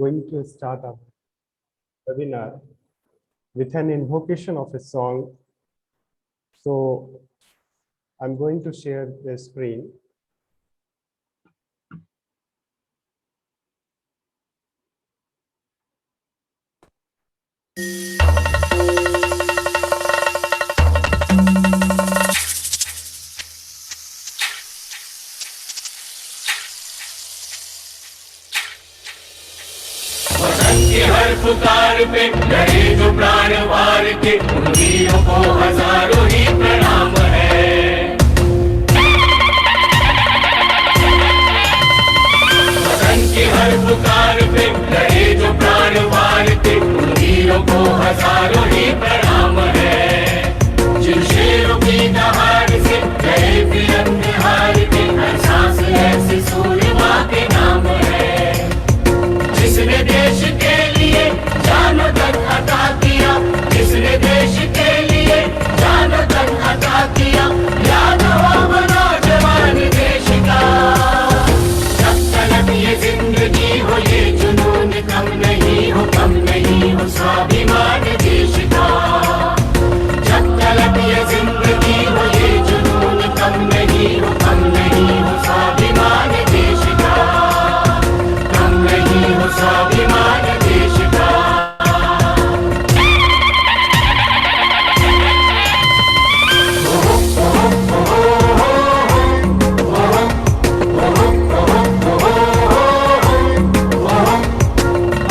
going to start our webinar with an invocation of a song. So I'm going to share the screen. हर पुकार पे लड़े जो प्राण वार के उन वीरों को हजारों ही प्रणाम है। वतन की हर पुकार पे लड़े जो प्राण वार के उन वीरों को हजारों ही प्रणाम है। जिन शेरों की दहाड़ से गए फिर हार के हर सांस ऐसे सूर्यमा के नाम है। जिसने देश के लिए जानो तक अता किया, जिसने देश के लिए जानो तक अता किया, याद हो वो नौजवान देश का। जब तक ये जिंदगी हो ये जुनून कम नहीं हो, कम नहीं हो स्वाभिमान देश का। जब तक ये जिंदगी हो ये जुनून कम नहीं हो, कम नहीं हो स्वाभिमान देश का, कम नहीं हो स्वाभिमान देश का।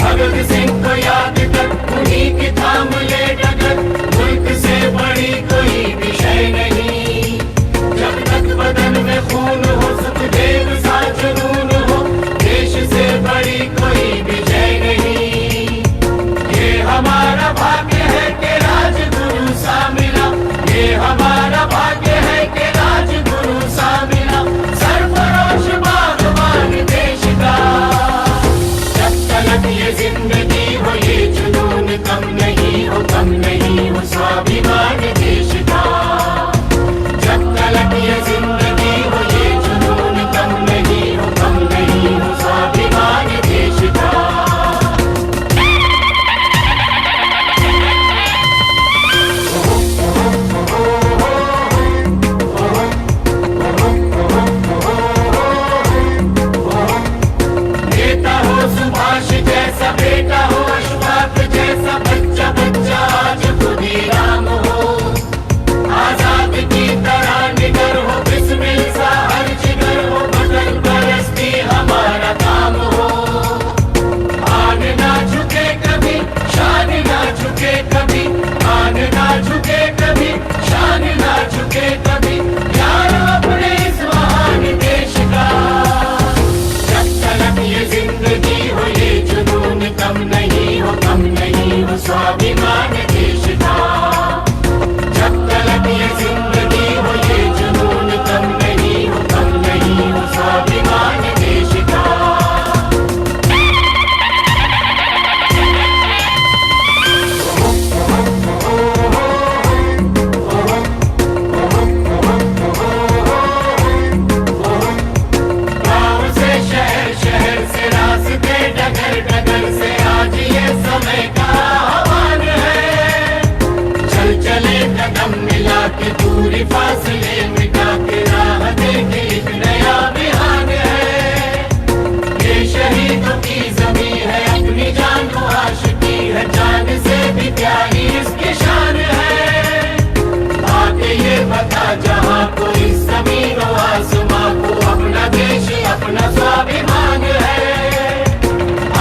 भगत सिंह को याद कर उन्हीं की थाम ले डगर, मुल्क से बड़ी कोई विषय नहीं। जब तक बदन में खून हो सुखदेव सा जुनून हो, देश से बड़ी कोई विजय नहीं। ये हमारा भाग्य है कि राजगुरु सा मिला, ये हमारा भाग्य है कि राजगुरु सा मिला, सरफरोश बागवान देश का। जब तक ये जिंदगी हो ये जुनून कम नहीं हो, कम नहीं हो स्वाभिमान देश का। जब तक ये जिंदगी हो ये जुनून कम नहीं हो, कम नहीं हो स्वाभिमान देश का। नेता हो सुभाष जैसा, बेटा हो अशफाक जैसा, बच्चा बच्चा आज खुदी राम हो। आजाद की तरह निगर हो, बिस्मिल सा हर जिगर हो, बदल परस्ती हमारा काम हो। आन ना झुके कभी, शान ना झुके कभी, आन ना झुके कभी, शान ना झुके कभी, यार अपने इस महान देश का। जब तक ये जिंदगी हो ये जुनून कम नहीं हो, कम नहीं हो स्वाभिमान देश का। जब तक ये जिंदगी हो ये जुनून कम नहीं हो, कम नहीं हो स्वाभिमान देश का। गाँव से शहर, शहर से रास्ते, डगर डगर से आज ये समय का आह्वान है। चल चले कदम मिला के दूरी फासले मिटा के राह देखे एक नया बिहान है। ये शहीदों की जमी है, अपनी जान को आशिकी है, जान से भी प्यारी इसकी शान है। आके ये बता जहाँ को इस जमीन और आसमां को, अपना देश अपना स्वाभिमान है,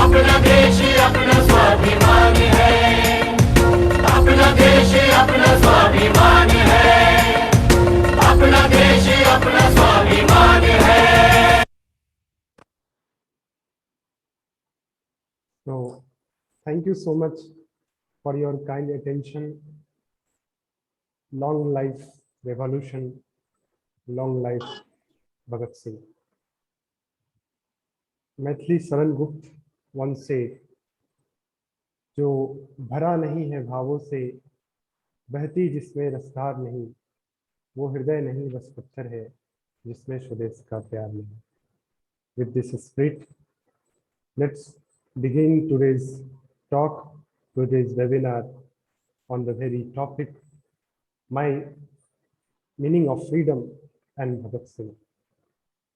अपना देश अपना स्वाभिमान है, अपना देश अपना स्वाभिमान है, अपना देश अपना स्वाभिमान है। So thank you so much for your kind attention. Long life revolution, long life Bhagat Singh. Maithili सरल गुप्त once said, जो भरा नहीं है भावों से, बहती जिसमें रसधार नहीं, वो हृदय नहीं बस पत्थर है, जिसमें स्वदेश का प्यार नहीं। With this spirit, let's begin today's talk, today's webinar on the very topic, my meaning of freedom and Bhagat Singh.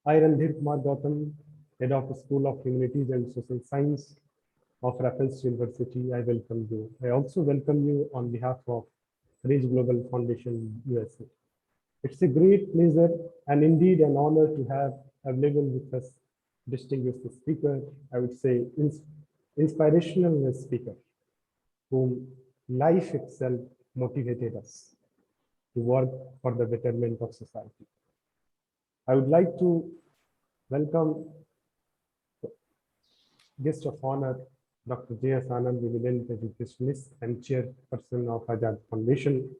I, Randhir Kumar Gautam, Head of the School of Humanities and Social Science of Raffles University, I welcome you. I also welcome you on behalf of Reach Global Foundation, USA. It's a great pleasure and indeed an honor to have available with us distinguished speaker, I would say inspirational speaker, whom life itself motivated us to work for the betterment of society. I would like to welcome guest of honor, Dr. J.S. Anand, eminent educationist and chairperson of Azad Foundation,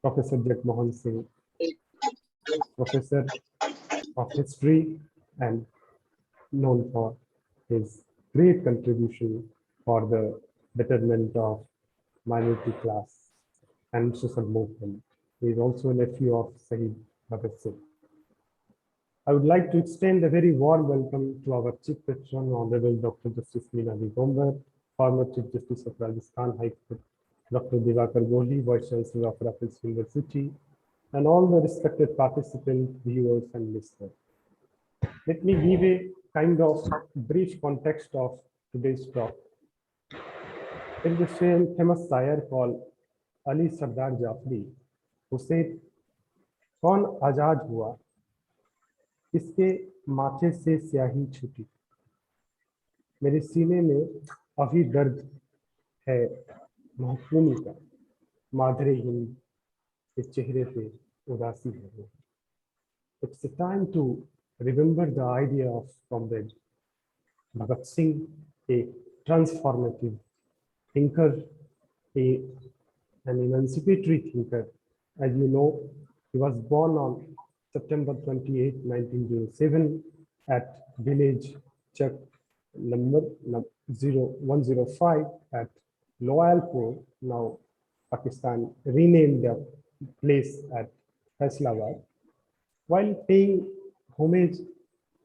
Professor Jagmohan Singh, professor of history and known for his great contribution for the betterment of minority class and social movement. He is also a nephew of Sahib Bhagat Singh. I would like to extend a very warm welcome to our Chief Patron, Honorable Dr. Justice Meena Gombar, former Chief Justice of Rajasthan High Court, Dr. Divakar Goli, Vice Chancellor of Raffles University, and all the respected participants, viewers, and listeners. Let me give a kind of brief context of today's talk. There is a famous sire called Ali Sardar Jafri, who said, "कौन आजाद हुआ, इसके माथे से स्याही छूटी। मेरे सीने में अभी दर्द है महकूमी का, माधुरी हिंद के चेहरे पे उदासी है." It's a time to remember the idea of Comrade Bhagat Singh, a transformative thinker, an emancipatory thinker. As you know, he was born on September 28, 1907 at village Chak number 0105 at Loyalpur, now Pakistan, renamed the place at Faisalabad. While paying homage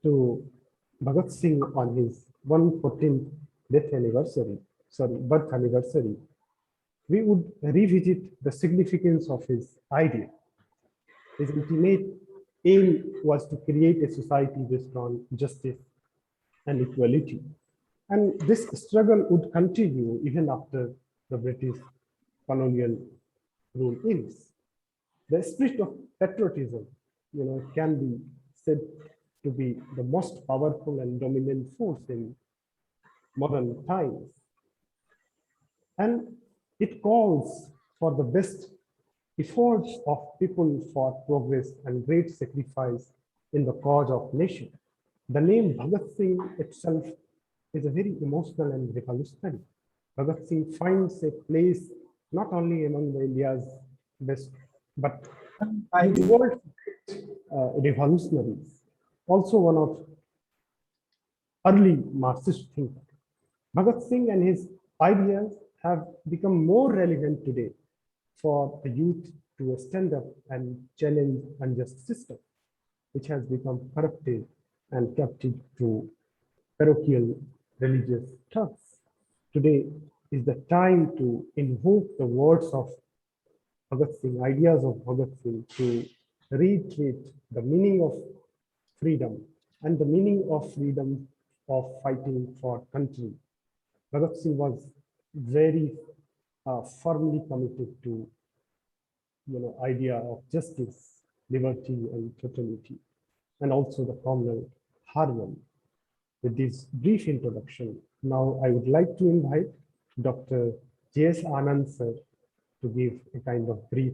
to Bhagat Singh on his 114th birth anniversary, we would revisit the significance of his idea. His ultimate aim was to create a society based on justice and equality. And this struggle would continue even after the British colonial rule ends. The spirit of patriotism, can be said to be the most powerful and dominant force in modern times. And it calls for the best efforts of people for progress and great sacrifice in the cause of nation. The name Bhagat Singh itself is a very emotional and revolutionary. Bhagat Singh finds a place not only among the India's best, but in the world's revolutionaries, also one of early Marxist thinkers. Bhagat Singh and his ideas have become more relevant today for the youth to stand up and challenge unjust system, which has become corrupted and captive to parochial religious thugs. Today is the time to invoke the words of Bhagat Singh, ideas of Bhagat Singh, to reiterate the meaning of freedom and the meaning of freedom of fighting for country. Bhagat Singh was very firmly committed to idea of justice, liberty, and fraternity, and also the communal harmony. With this brief introduction, now I would like to invite Dr. J.S. Anand sir to give a kind of brief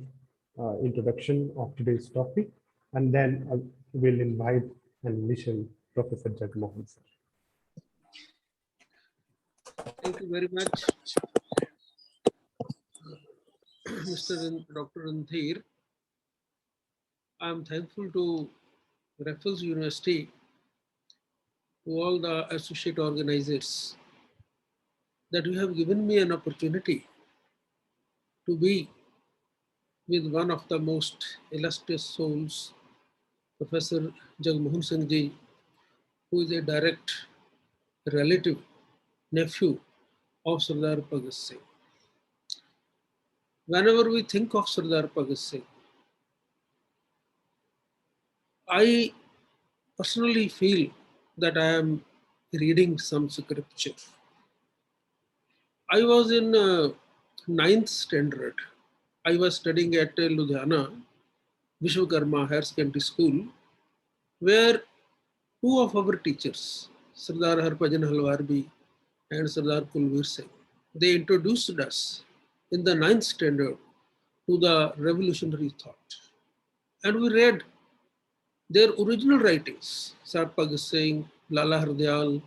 introduction of today's topic, and then I will invite and listen Professor Jagmohan sir. Thank you very much, Dr. Randhir. I am thankful to Raffles University, to all the associate organizers, that you have given me an opportunity to be with one of the most illustrious souls, Professor Jagmohan Singh Ji, who is a direct relative nephew of Sardar Bhagat Singh. Whenever we think of Sardar Bhagat Singh, I personally feel that I am reading some scripture. I was in ninth standard. I was studying at Ludhiana Vishwakarma Higher Secondary School, where two of our teachers, Sardar Harbhajan Halwarbi and Sardar Kulveer Singh, they introduced us in the ninth standard to the revolutionary thought. And we read their original writings, Sar Bhagat Singh, Lala Hardyal,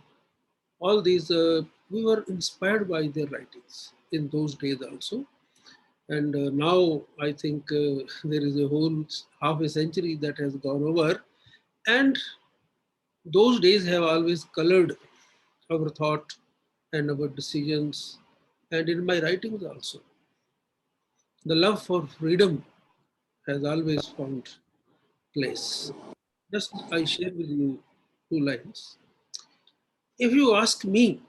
all these, we were inspired by their writings in those days also. And now I think there is a whole half a century that has gone over. And those days have always colored our thought and our decisions, and in my writings also. The love for freedom has always found place. Just I share with you two lines. If you ask me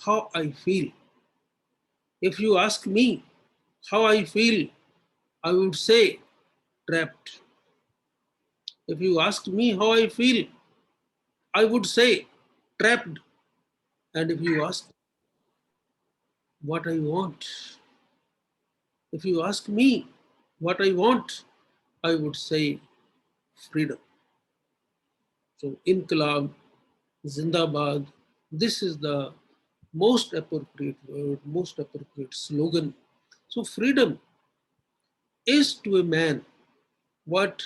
how I feel, if you ask me how I feel, I would say trapped. If you ask me how I feel, I would say trapped. And if you ask what I want, if you ask me what I want, I would say freedom. So, Inqilab, Zindabad, this is the most appropriate word, most appropriate slogan. So, freedom is to a man what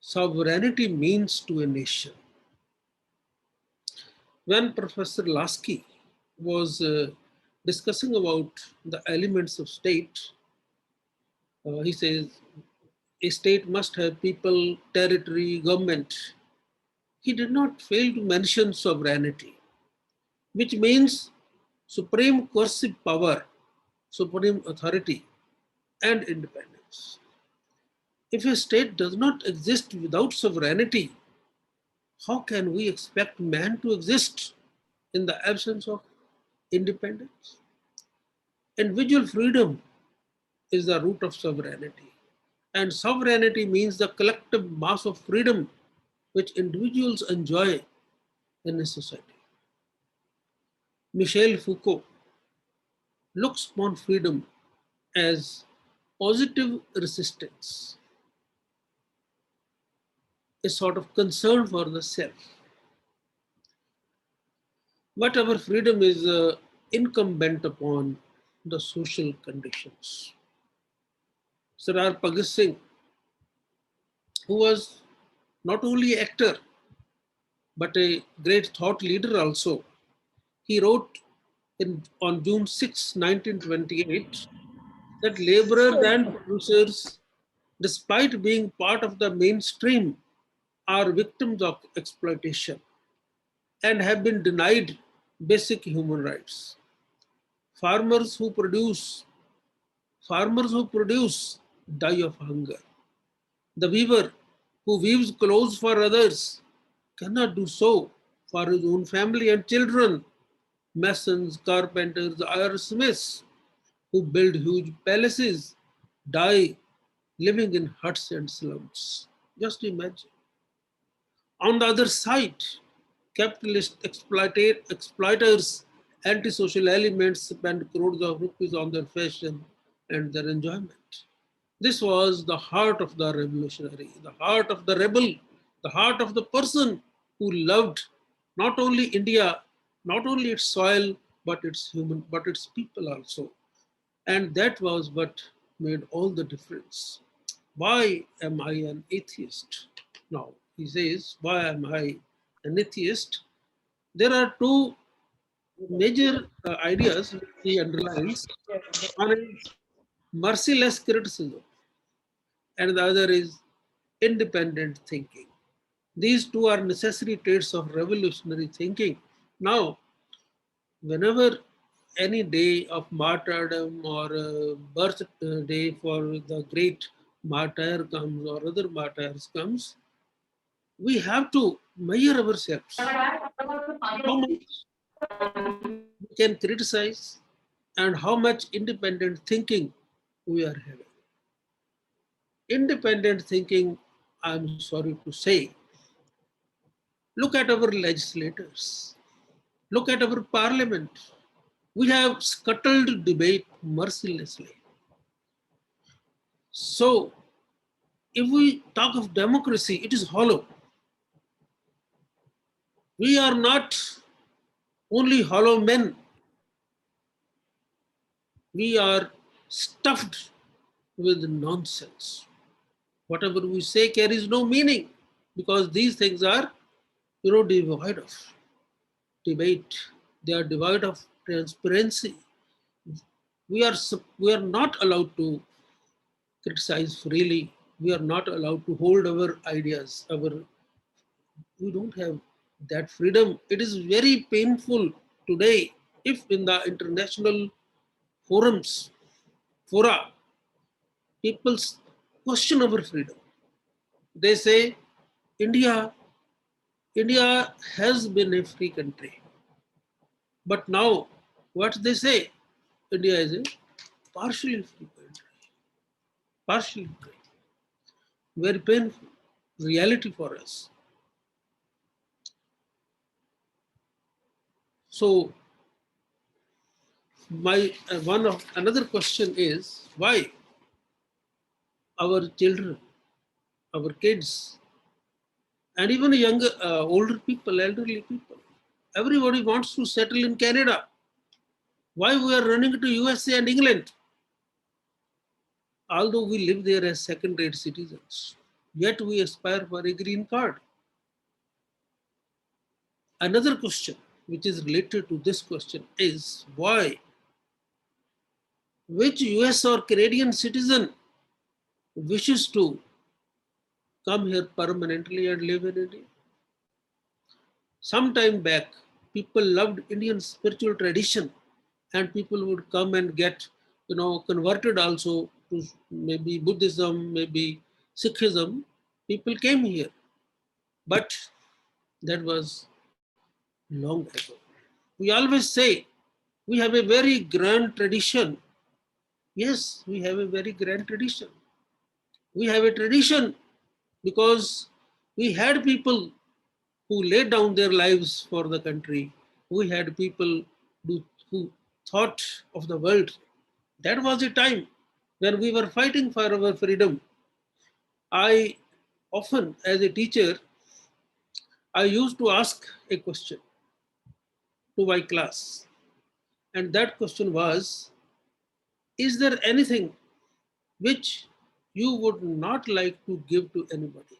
sovereignty means to a nation. When Professor Lasky was discussing about the elements of state, he says a state must have people, territory, government. He did not fail to mention sovereignty, which means supreme coercive power, supreme authority, and independence. If a state does not exist without sovereignty, how can we expect man to exist in the absence of independence? Individual freedom is the root of sovereignty. And sovereignty means the collective mass of freedom which individuals enjoy in a society. Michel Foucault looks upon freedom as positive resistance, a sort of concern for the self. But our freedom is incumbent upon the social conditions. Sardar Bhagat Singh, who was not only actor but a great thought leader also, he wrote on June 6, 1928, that laborers and producers, despite being part of the mainstream, are victims of exploitation and have been denied basic human rights. Farmers who produce die of hunger. The weaver who weaves clothes for others cannot do so for his own family and children. Masons, carpenters, ironsmiths who build huge palaces die living in huts and slums. Just imagine. On the other side, capitalist exploiters, antisocial elements spend crores of rupees on their fashion and their enjoyment. This was the heart of the revolutionary, the heart of the rebel, the heart of the person who loved not only India, not only its soil, but its people also. And that was what made all the difference. Why am I an atheist? Now, he says, why am I an atheist? There are two major ideas which he underlines. One is merciless criticism, and the other is independent thinking. These two are necessary traits of revolutionary thinking. Now, whenever any day of martyrdom or birthday for the great martyr comes or other martyrs comes, we have to measure ourselves. How much? we can criticize, and how much independent thinking we are having. Independent thinking, I'm sorry to say, look at our legislators, look at our parliament. We have scuttled debate mercilessly. So, if we talk of democracy, it is hollow. We are not only hollow men, we are stuffed with nonsense. Whatever we say carries no meaning because these things are, devoid of debate. They are devoid of transparency. We are not allowed to criticize freely. We are not allowed to hold our ideas. We don't have that freedom. It is very painful today if in the international fora, people question our freedom. They say India, India has been a free country. But now, what they say, India is a partially free country. Partially free. Very painful reality for us. So, my another question is why our children, our kids, and even younger, older people, elderly people, everybody wants to settle in Canada. Why we are running to USA and England? Although we live there as second-rate citizens, yet we aspire for a green card. Another question, which is related to this question, is why? Which US or Canadian citizen wishes to come here permanently and live in India? Some time back, people loved Indian spiritual tradition, and people would come and get, converted also to maybe Buddhism, maybe Sikhism. People came here, but that was long ago. We always say we have a very grand tradition. Yes, we have a very grand tradition. We have a tradition because we had people who laid down their lives for the country. We had people who thought of the world. That was a time when we were fighting for our freedom. I often, as a teacher, I used to ask a question to my class. And that question was, is there anything which you would not like to give to anybody?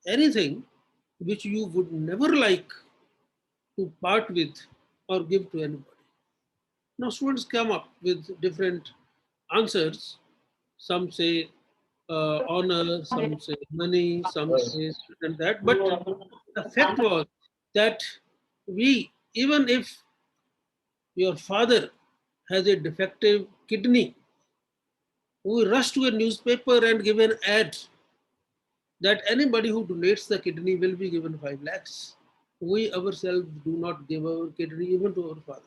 Anything which you would never like to part with or give to anybody? Now, students come up with different answers. Some say honor, some say money, some say and that. But the fact was that even if your father has a defective kidney, we rush to a newspaper and give an ad that anybody who donates the kidney will be given 5 lakhs. We ourselves do not give our kidney even to our father.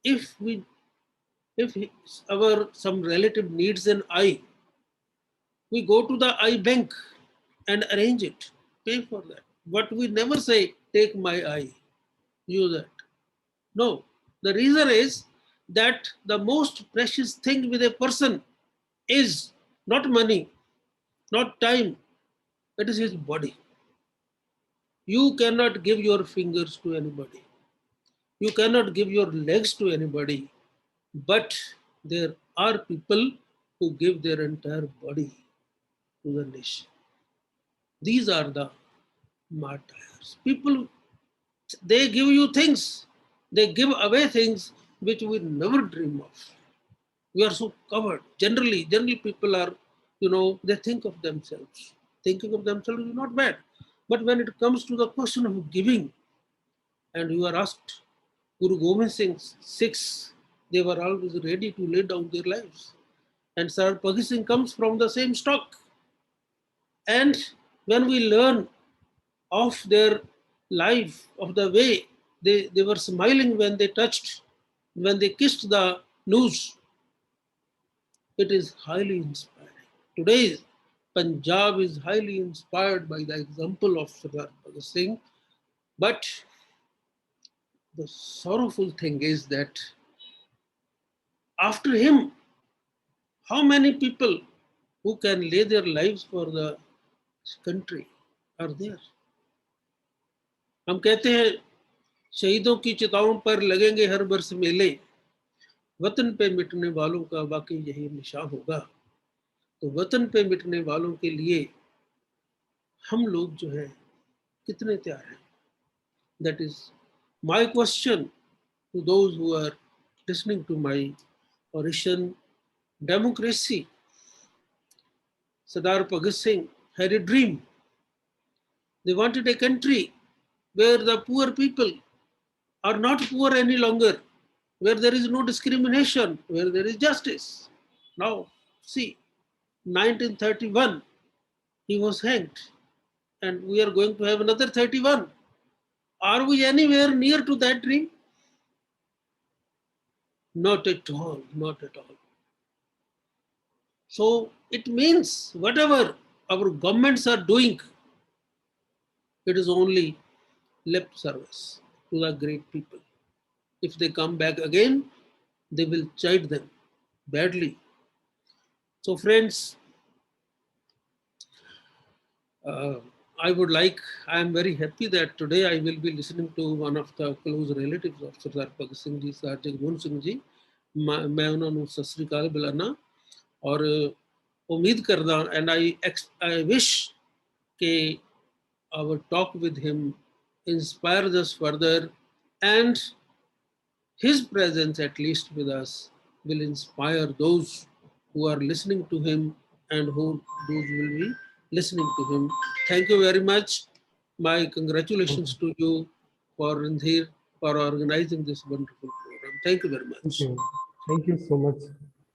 If we if our some relative needs an eye, we go to the eye bank and arrange it, pay for that. But we never say, take my eye, use it. No, the reason is that the most precious thing with a person is not money, not time, it is his body. You cannot give your fingers to anybody. You cannot give your legs to anybody. But there are people who give their entire body to the nation. These are the martyrs. People, they give you things, they give away things which we never dream of. We are so covered. Generally people are, they think of themselves. Thinking of themselves is not bad. But when it comes to the question of giving, and you are asked, Guru Gobind Singh's Sikhs, they were always ready to lay down their lives. And Sir Bhagat Singh comes from the same stock. And when we learn of their, life, of the way they were smiling when they touched, when they kissed the news. It is highly inspiring. Today, Punjab is highly inspired by the example of Sardar Bhagat Singh. But the sorrowful thing is that after him, how many people who can lay their lives for the country are there? हम कहते हैं शहीदों की चिताओं पर लगेंगे हर बरस मेले, वतन पे मिटने वालों का वाकई यही निशान होगा। तो वतन पे मिटने वालों के लिए हम लोग जो है कितने तैयार हैं? That is my question to those who are listening to my oration. Democracy. Sardar Bhagat Singh had a dream. They wanted a country where the poor people are not poor any longer, where there is no discrimination, where there is justice. Now, see, 1931, he was hanged, and we are going to have another 31. Are we anywhere near to that dream? Not at all, not at all. So it means whatever our governments are doing, it is only lip service to the great people. If they come back again, they will chide them badly. So friends, I am very happy that today I will be listening to one of the close relatives of Sardar Bhagat Singh ji, Sir Jagmohan Singh ji. मैं उन्होंने सत श्री अकाल बुलाना और उम्मीद करदा and I wish कि our talk with him inspires us further, and his presence at least with us will inspire those who are listening to him and those will be listening to him. Thank you very much. My congratulations to you for Randhir for organizing this wonderful program. Thank you very much. Thank you. Thank you so much.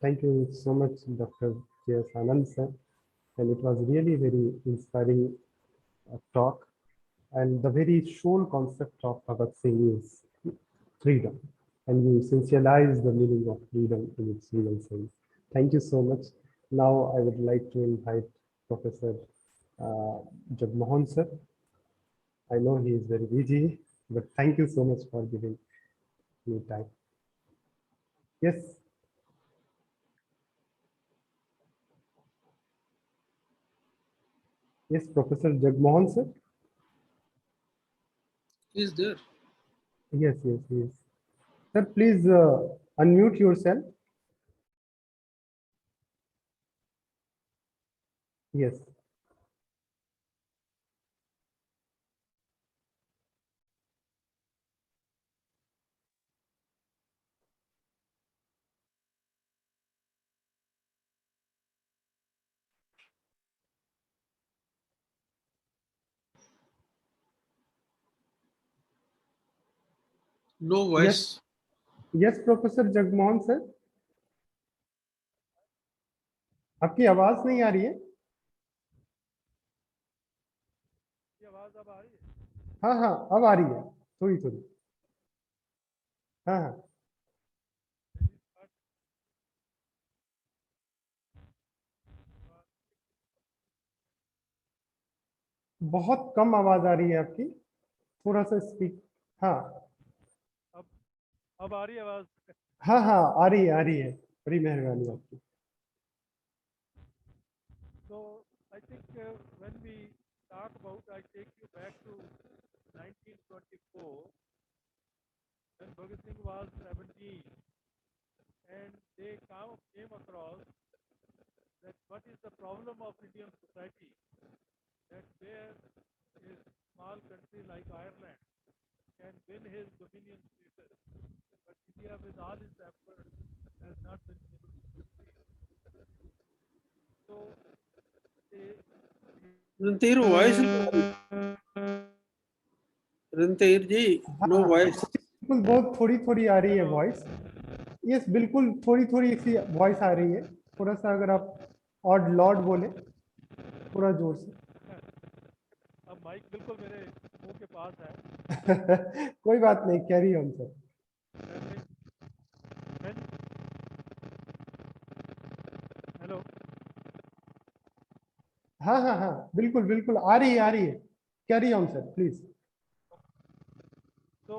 Thank you so much, Dr. J.S. Anand sir. And it was really very inspiring talk. And the very sole concept of Bhagat Singh is freedom. And you essentialize the meaning of freedom in its real sense. Thank you so much. Now I would like to invite Professor Jagmohan sir. I know he is very busy, but thank you so much for giving me time. Yes. Yes, Professor Jagmohan sir. He is there. Yes, yes, yes. Sir, please unmute yourself. Yes. No voice. Yes, Professor Jagmohan sir. आपकी आवाज नहीं आ रही है? अब आ रही है? हाँ हाँ अब आ रही है, थोड़ी थोड़ी। हाँ हाँ बहुत कम आवाज आ रही है आपकी, थोड़ा सा स्पीक। हाँ अब आ रही है आवाज? हाँ हाँ आ रही है, बड़ी मेहरबानी आपकी। So I think when we talk about, I take you back to 1924 when Bhagat Singh was 17, and they came across that what is the problem of Indian society, that where a small country like Ireland can win his dominion status, but India with all its efforts has not been able to do it. So Randhir, voice. Randhir ji, no voice. बिल्कुल बहुत थोड़ी थोड़ी आ रही है voice. Yes बिल्कुल थोड़ी थोड़ी सी voice आ रही है, थोड़ा सा अगर आप ऑड लॉर्ड बोले थोड़ा जोर से। अब माइक बिल्कुल मेरे मुंह के पास है। कोई बात नहीं, कैरी ऑन सर। हेलो, हाँ हाँ हाँ, बिल्कुल बिल्कुल, आ रही है आ रही है, carry on sir please. so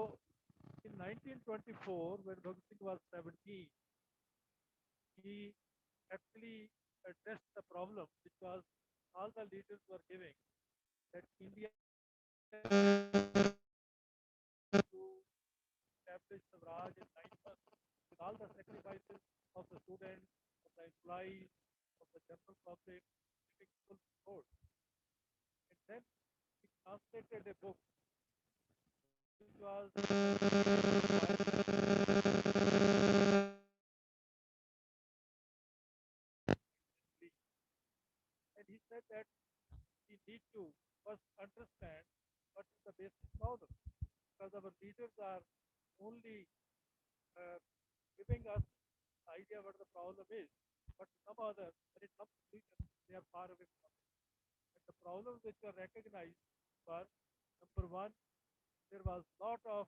in 1924 when Bhagat Singh was 17, he actually addressed the problem which was all the leaders were giving, that India to establish Swaraj in 9 months with all the sacrifices of the students, of the employees, of the general public, giving full support. And then he translated a book which was and he said that we need to first understand what is the basic problem, because our leaders are only giving us idea what the problem is, but some other, when it comes to solution, they are far away from it. And the problems which were recognized were, number one, there was lot of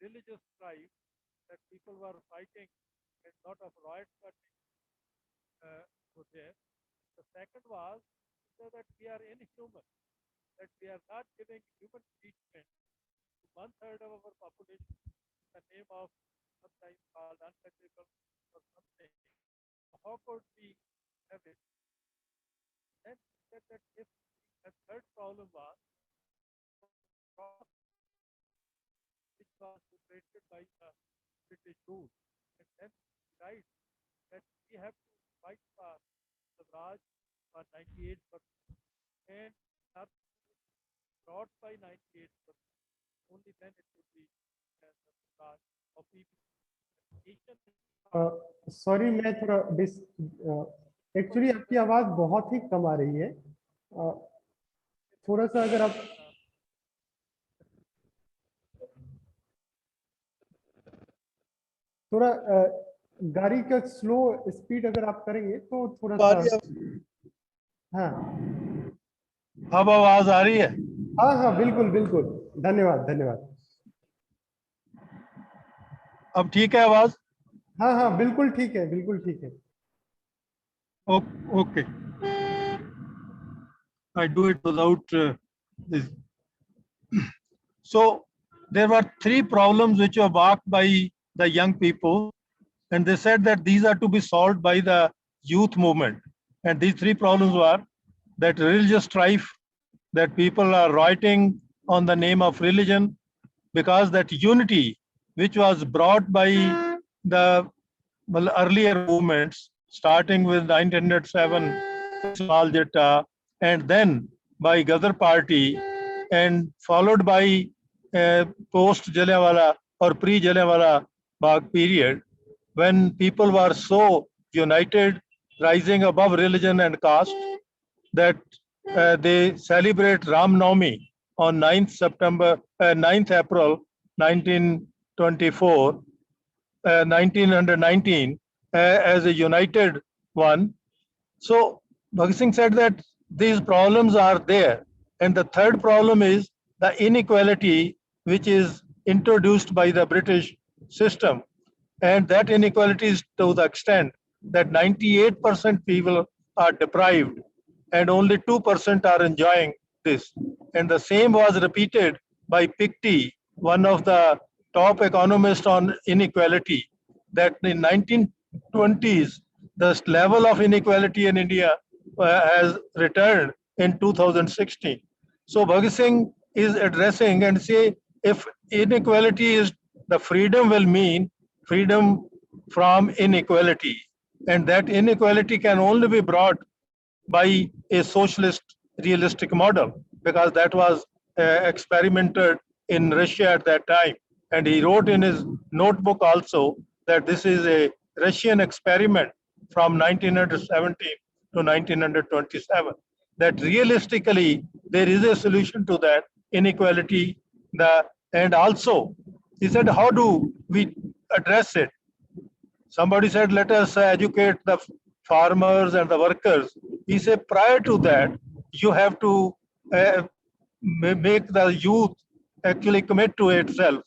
religious strife, that people were fighting and lot of riots were there. The second was so that we are inhuman, that we are not giving human treatment to one third of our population in the name of sometimes called untouchable or something. How could we have it? Then he said that if the third problem was which was created by the British rule, and then he writes that we have to fight for the Raj for 98% and not brought by 98%. Only then it would be the Raj of people. Sorry, मैं थोड़ा actually आपकी आवाज बहुत ही कम आ रही है। थोड़ा सा अगर आप थोड़ा गाड़ी का स्लो स्पीड अगर आप करेंगे तो थोड़ा सा। हाँ अब आवाज आ रही है? हाँ हाँ, बिल्कुल बिल्कुल, धन्यवाद धन्यवाद। अब ठीक है आवाज? हाँ हाँ, बिल्कुल ठीक है, बिल्कुल ठीक है। Okay. I do it without this. So there were three problems which were marked by the young people, and they said that these are to be solved by the youth movement. And these three problems were that religious strife, that people are rioting on the name of religion, because that unity which was brought by the earlier movements, starting with 1907, Ismail Jitta, and then by Ghazar Party, and followed by post Jallianwala or pre Jallianwala Bagh period, when people were so united, rising above religion and caste, that they celebrate Ram Navami on 9th April 1924, 1919, as a united one. So Bhagat Singh said that these problems are there. And the third problem is the inequality which is introduced by the British system. And that inequality is to the extent that 98% people are deprived and only 2% are enjoying this. And the same was repeated by Piketty, one of the top economists on inequality, that in 1920s, the level of inequality in India has returned in 2016. So Bhagat Singh is addressing and say, if inequality is the freedom will mean freedom from inequality, and that inequality can only be brought by a socialist realistic model, because that was experimented in Russia at that time. And he wrote in his notebook also that this is a Russian experiment from 1917 to 1927. That realistically there is a solution to that inequality. And also he said, how do we address it? Somebody said, let us educate the farmers and the workers. He said, prior to that, you have to make the youth actually commit to itself.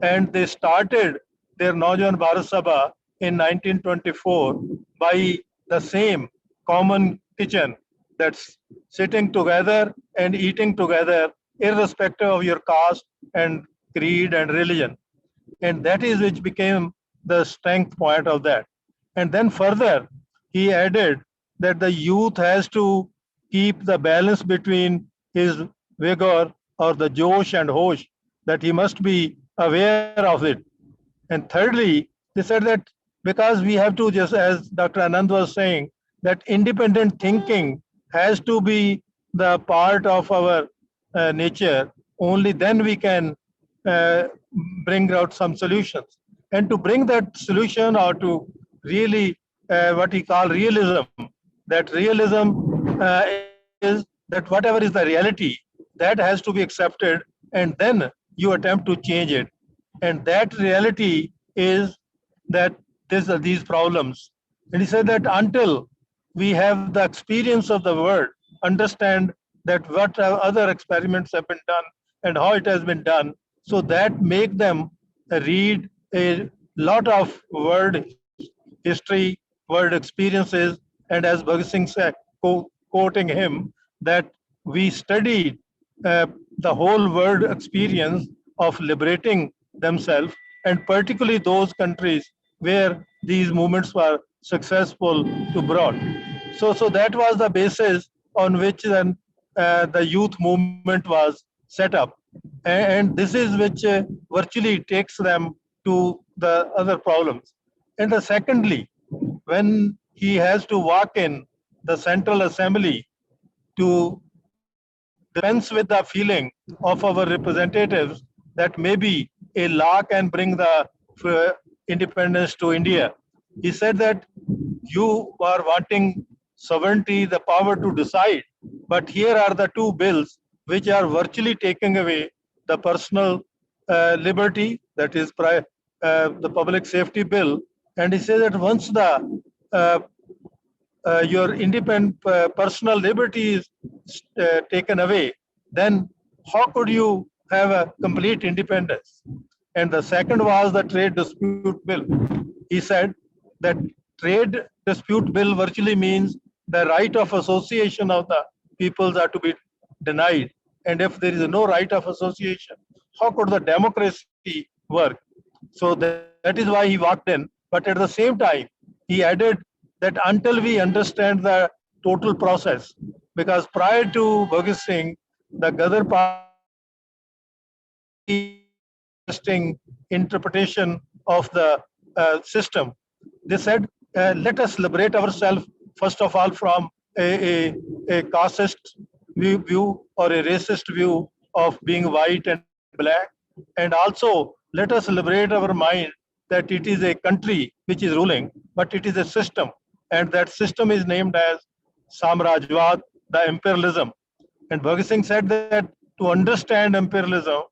And they started their Naujawan Bharat Sabha in 1924 by the same common kitchen, that's sitting together and eating together, irrespective of your caste and creed and religion. And that is which became the strength point of that. And then further, he added that the youth has to keep the balance between his vigor or the Josh and Hosh, that he must be aware of it. And thirdly, they said that because we have to, just as Dr. Anand was saying, that independent thinking has to be the part of our nature, only then we can uh, bring out some solutions. And to bring that solution, or to really what he call realism, that realism is that whatever is the reality, that has to be accepted, and then you attempt to change it. And that reality is that these problems. And he said that until we have the experience of the world, understand that what other experiments have been done and how it has been done, so that make them read a lot of world history, world experiences, and as Bhagat Singh said, quoting him, that we studied the whole world experience of liberating themselves, and particularly those countries where these movements were successful to brought. So that was the basis on which then the youth movement was set up. And this is which virtually takes them to the other problems. And the secondly, when he has to walk in the Central Assembly to dispense with the feeling of our representatives that maybe a law can bring the independence to India. He said that you are wanting sovereignty, the power to decide, but here are the two bills which are virtually taking away the personal liberty, that is the public safety bill. And he said that once the your independent personal liberty is taken away, then how could you have a complete independence? And the second was the trade dispute bill. He said that trade dispute bill virtually means the right of association of the peoples are to be denied. And if there is no right of association, how could the democracy work? So that is why he walked in. But at the same time, he added that until we understand the total process, because prior to Bhagat Singh, the Gadar party interesting interpretation of the system. They said, let us liberate ourselves, first of all, from a casteist view or a racist view of being white and black. And also, let us liberate our mind that it is a country which is ruling, but it is a system. And that system is named as Samrajwad, the imperialism. And Bhagat Singh said that to understand imperialism,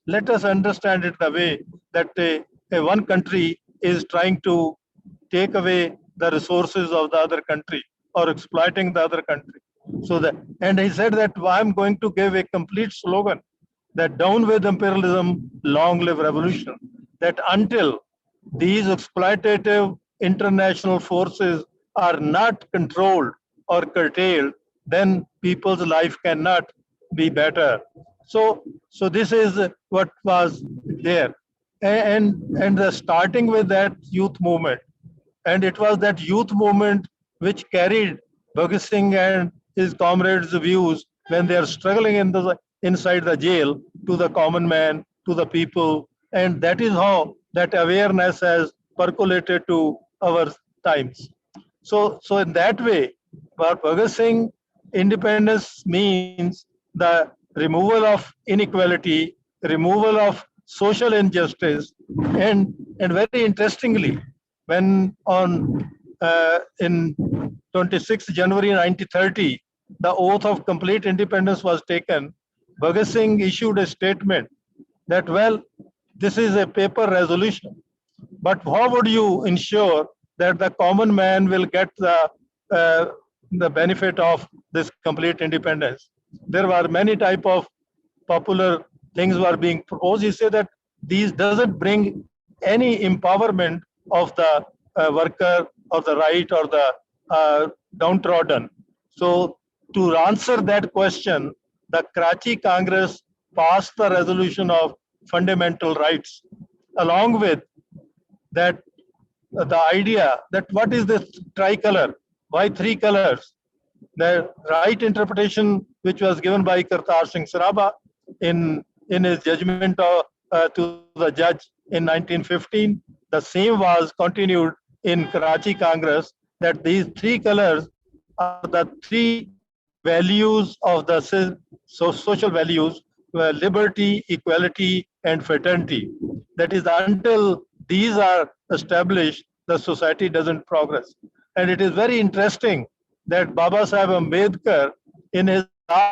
let us understand it the way that a one country is trying to take away the resources of the other country or exploiting the other country. So that, and he said that I'm going to give a complete slogan that down with imperialism, long live revolution. That until these exploitative international forces are not controlled or curtailed, then people's life cannot be better. So this is what was there, and the starting with that youth movement, and it was that youth movement which carried Bhagat Singh and his comrades' views when they are struggling inside the jail to the common man, to the people, and that is how that awareness has percolated to our times. So in that way, for Bhagat Singh, independence means the removal of inequality, removal of social injustice, and very interestingly, when in 26 January 1930, the oath of complete independence was taken, Bhagat Singh issued a statement that, well, this is a paper resolution, but how would you ensure that the common man will get the benefit of this complete independence? There were many type of popular things were being proposed, he said that these doesn't bring any empowerment of the worker or the right or the downtrodden. So to answer that question, the Karachi Congress passed the resolution of fundamental rights. Along with that, the idea that what is this tricolor? Why three colors? The right interpretation, which was given by Kartar Singh Saraba in his judgment to the judge in 1915, the same was continued in Karachi Congress, that these three colors are the three values of the social values: liberty, equality, and fraternity. That is, until these are established, the society doesn't progress. And it is very interesting that Baba Sahib Ambedkar, in his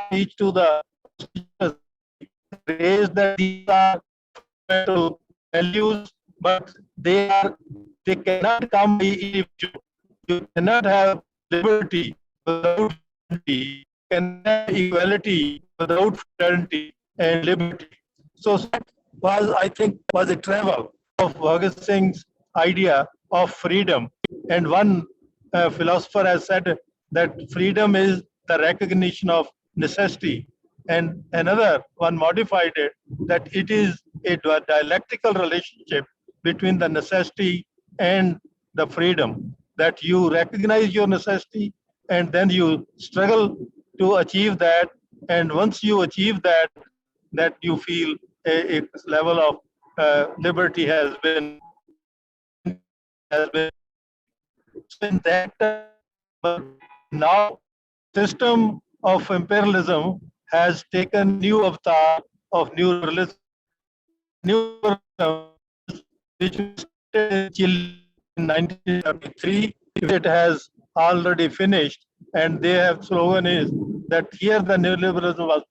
speech to the raised that these are fundamental values, but they cannot come by individual. You cannot have liberty without fraternity, you cannot have equality without fraternity and liberty. So that was, I think, was a travel of Bhagat Singh's idea of freedom. And one philosopher has said that freedom is the recognition of necessity. And another one modified it, that it is a dialectical relationship between the necessity and the freedom, that you recognize your necessity and then you struggle to achieve that. And once you achieve that, that you feel a level of liberty has been in that. Now system of imperialism has taken new avatar of new liberalism. New liberalism, which was started in Chile in 1933, it has already finished, and their slogan is that here the neoliberalism was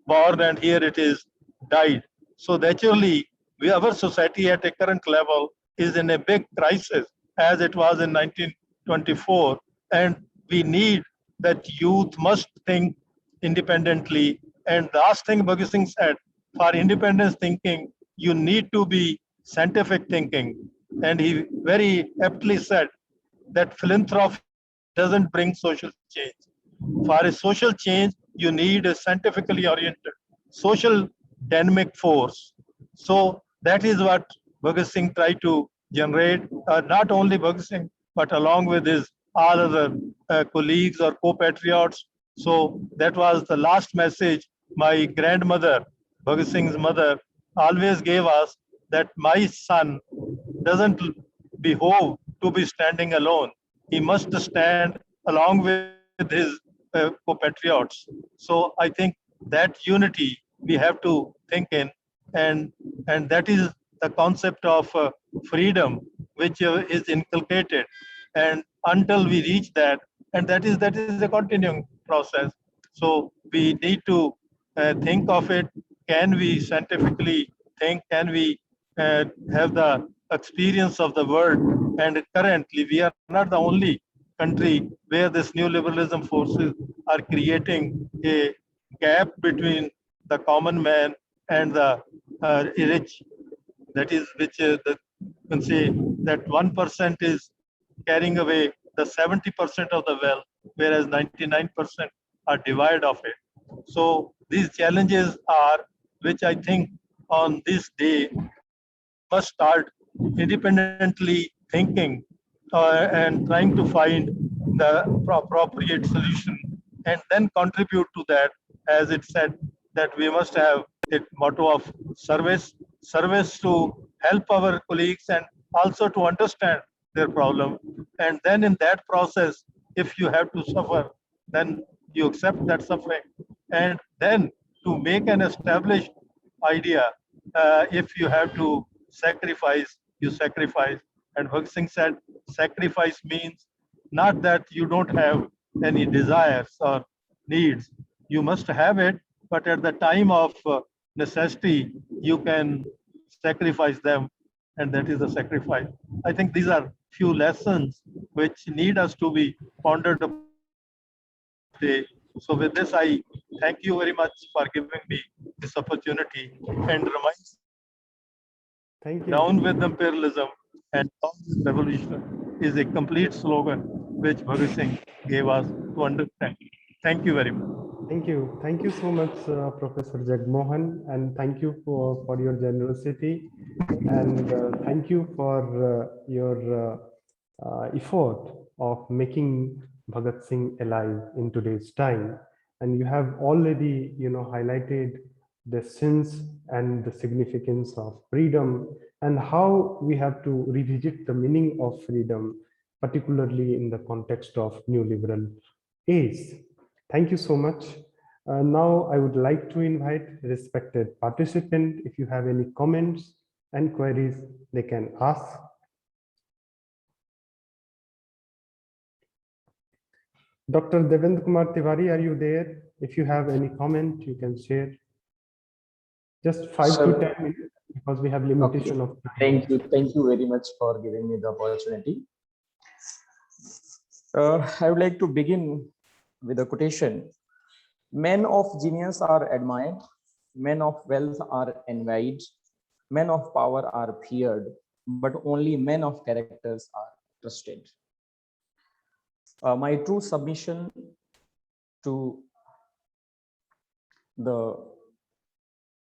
born and here it is died. So naturally, our society at a current level is in a big crisis, as it was in 1924, and we need that youth must think independently. And the last thing Bhagat Singh said, for independence thinking, you need to be scientific thinking. And he very aptly said that philanthropy doesn't bring social change. For a social change, you need a scientifically oriented social dynamic force. So that is what Bhagat Singh tried to generate, not only Bhagat Singh, but along with his all other colleagues or co-patriots. So that was the last message my grandmother, Bhagat Singh's mother, always gave us, that my son doesn't behove to be standing alone. He must stand along with his co-patriots. So I think that unity we have to think in, and that is the concept of freedom which is inculcated. And until we reach that, and that is a continuing process. So we need to think of it. Can we scientifically think? Can we have the experience of the world? And currently, we are not the only country where this new liberalism forces are creating a gap between the common man and the rich. That is, which you can say that 1% is carrying away the 70% of the wealth, whereas 99% are divided of it. So these challenges are, which I think on this day must start independently thinking and trying to find the appropriate solution, and then contribute to that. As it said, that we must have a motto of service to help our colleagues and also to understand their problem. And then in that process, if you have to suffer, then you accept that suffering. And then to make an established idea, if you have to sacrifice, you sacrifice. And Bhagat Singh said, sacrifice means not that you don't have any desires or needs. You must have it, but at the time of necessity, you can sacrifice them, and that is a sacrifice. I think these are few lessons which need us to be pondered upon today, So with this, I thank you very much for giving me this opportunity and remind Thank you. down with imperialism and down with revolution is a complete slogan which Bhagat Singh gave us to understand. Thank you very much. Thank you. Thank you so much, Professor Jagmohan, and thank you for your generosity, and thank you for your effort of making Bhagat Singh alive in today's time. And you have already, highlighted the sense and the significance of freedom and how we have to revisit the meaning of freedom, particularly in the context of neoliberal age. Thank you so much. Now I would like to invite respected participant. If you have any comments and queries, they can ask. Dr. Devendra Kumar Tiwari, are you there? If you have any comment, you can share. Just 5 to 10 minutes because we have limitation of time. Thank you very much for giving me the opportunity. I would like to begin with a quotation. Men of genius are admired, men of wealth are envied, men of power are feared, but only men of characters are trusted. My true submission to the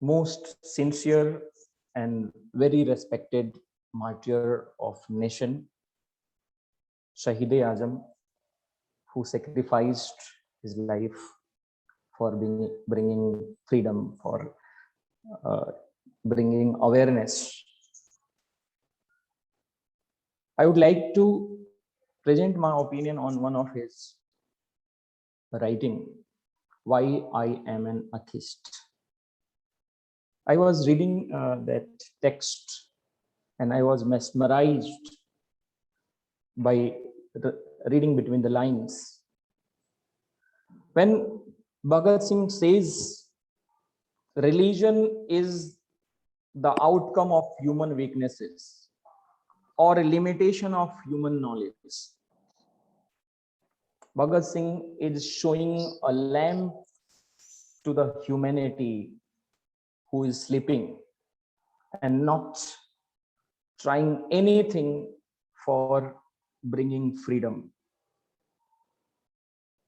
most sincere and very respected martyr of nation, Shahid-e-Azam, who sacrificed his life for bringing freedom, for bringing awareness. I would like to present my opinion on one of his writing, Why I Am an Atheist. I was reading that text and I was mesmerized by reading between the lines. When Bhagat Singh says religion is the outcome of human weaknesses or a limitation of human knowledge, Bhagat Singh is showing a lamp to the humanity who is sleeping and not trying anything for bringing freedom.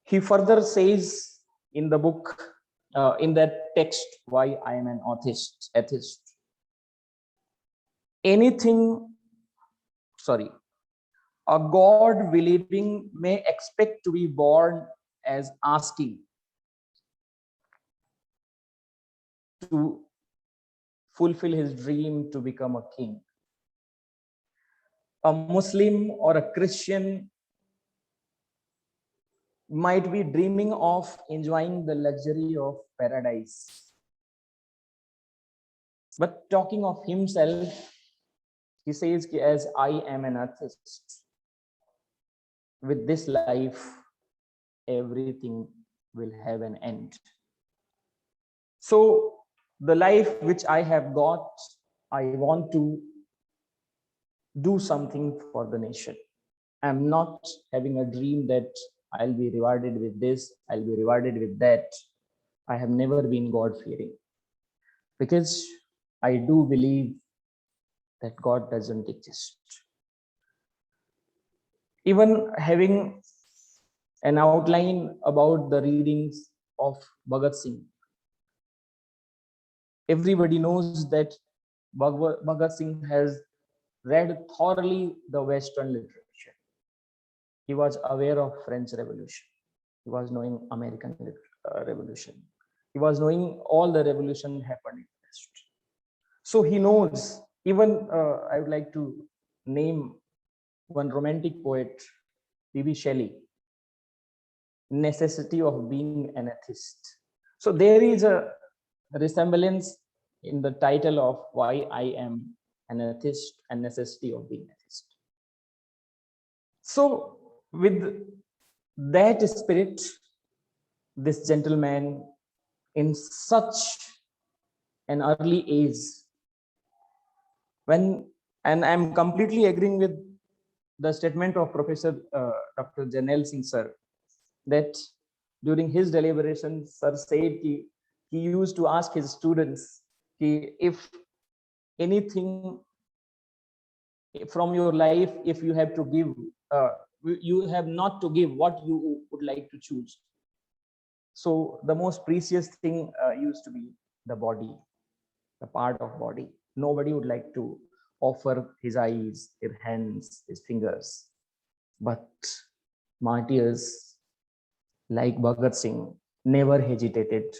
He further says in the book, in that text, Why I Am an Atheist, a God believing may expect to be born as asking to fulfill his dream to become a king. A Muslim or a Christian might be dreaming of enjoying the luxury of paradise. But talking of himself, he says, as I am an atheist, with this life, everything will have an end. So the life which I have got, I want to do something for the nation. I'm not having a dream that I'll be rewarded with this, I'll be rewarded with that. I have never been God-fearing because I do believe that God doesn't exist. Even having an outline about the readings of Bhagat Singh, everybody knows that Bhagat Singh has read thoroughly the Western literature. He was aware of French Revolution. He was knowing American Revolution. He was knowing all the revolution happened in the West. So he knows, even I would like to name one romantic poet, P.B. Shelley, necessity of being an atheist. So there is a resemblance in the title of Why I Am an Atheist and necessity of being atheist. So with that spirit, this gentleman in such an early age, and I'm completely agreeing with the statement of Professor Dr. Janel Singh sir, that during his deliberations, sir said he used to ask his students if anything from your life, if you have to give, you have not to give, what you would like to choose. So the most precious thing used to be the body, the part of body. Nobody would like to offer his eyes, his hands, his fingers. But martyrs like Bhagat Singh never hesitated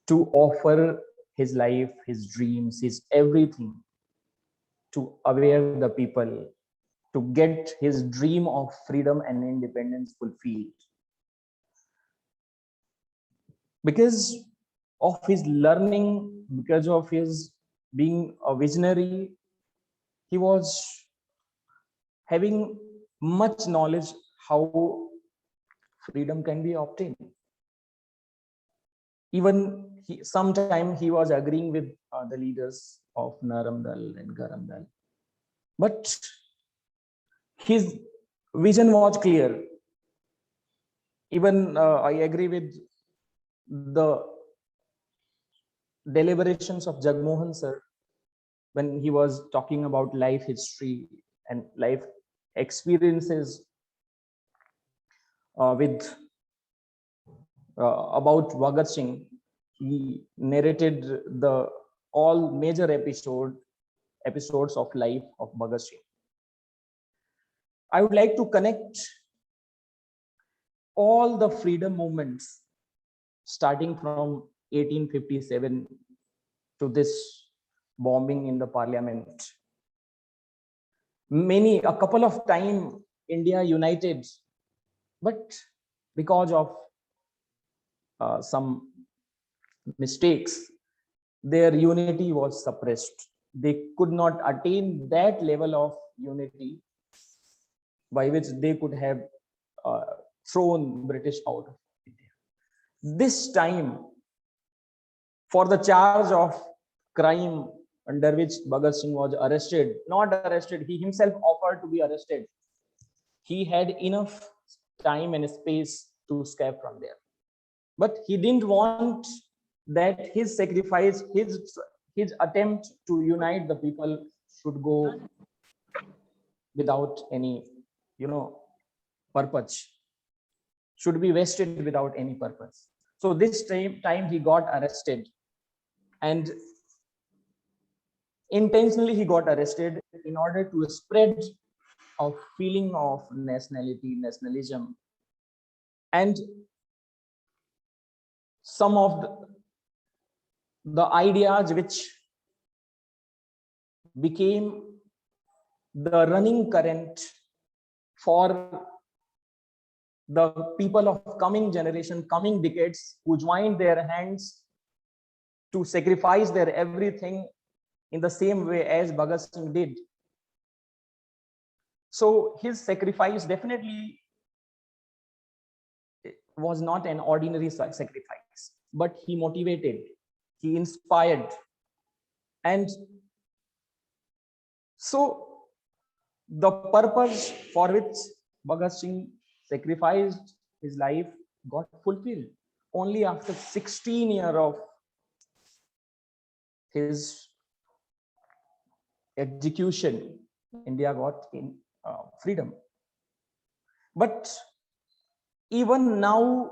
to offer his life, his dreams, his everything to aware the people, to get his dream of freedom and independence fulfilled. Because of his learning, because of his being a visionary, he was having much knowledge how freedom can be obtained. Even sometime he was agreeing with the leaders of Naramdal and Garamdal, but his vision was clear. Even I agree with the deliberations of Jagmohan sir when he was talking about life history and life experiences with about Bhagat Singh. He narrated the all major episodes of life of Bhagat Singh. I would like to connect all the freedom movements starting from 1857 to this bombing in the parliament. A couple of time India united, but because of some mistakes, their unity was suppressed. They could not attain that level of unity by which they could have thrown British out of India. This time, for the charge of crime under which Bhagat Singh was not arrested, he himself offered to be arrested. He had enough time and space to escape from there. But he didn't want that his sacrifice, his attempt to unite the people should go without any, purpose, should be wasted without any purpose. So this time he got arrested, and intentionally he got arrested in order to spread a feeling of nationalism, and some of the ideas which became the running current for the people of coming generation, coming decades, who joined their hands to sacrifice their everything in the same way as Bhagat Singh did. So his sacrifice definitely was not an ordinary sacrifice, but he motivated, he inspired. And so the purpose for which Bhagat Singh sacrificed his life got fulfilled. Only after 16 years of his execution, India got in freedom. But even now,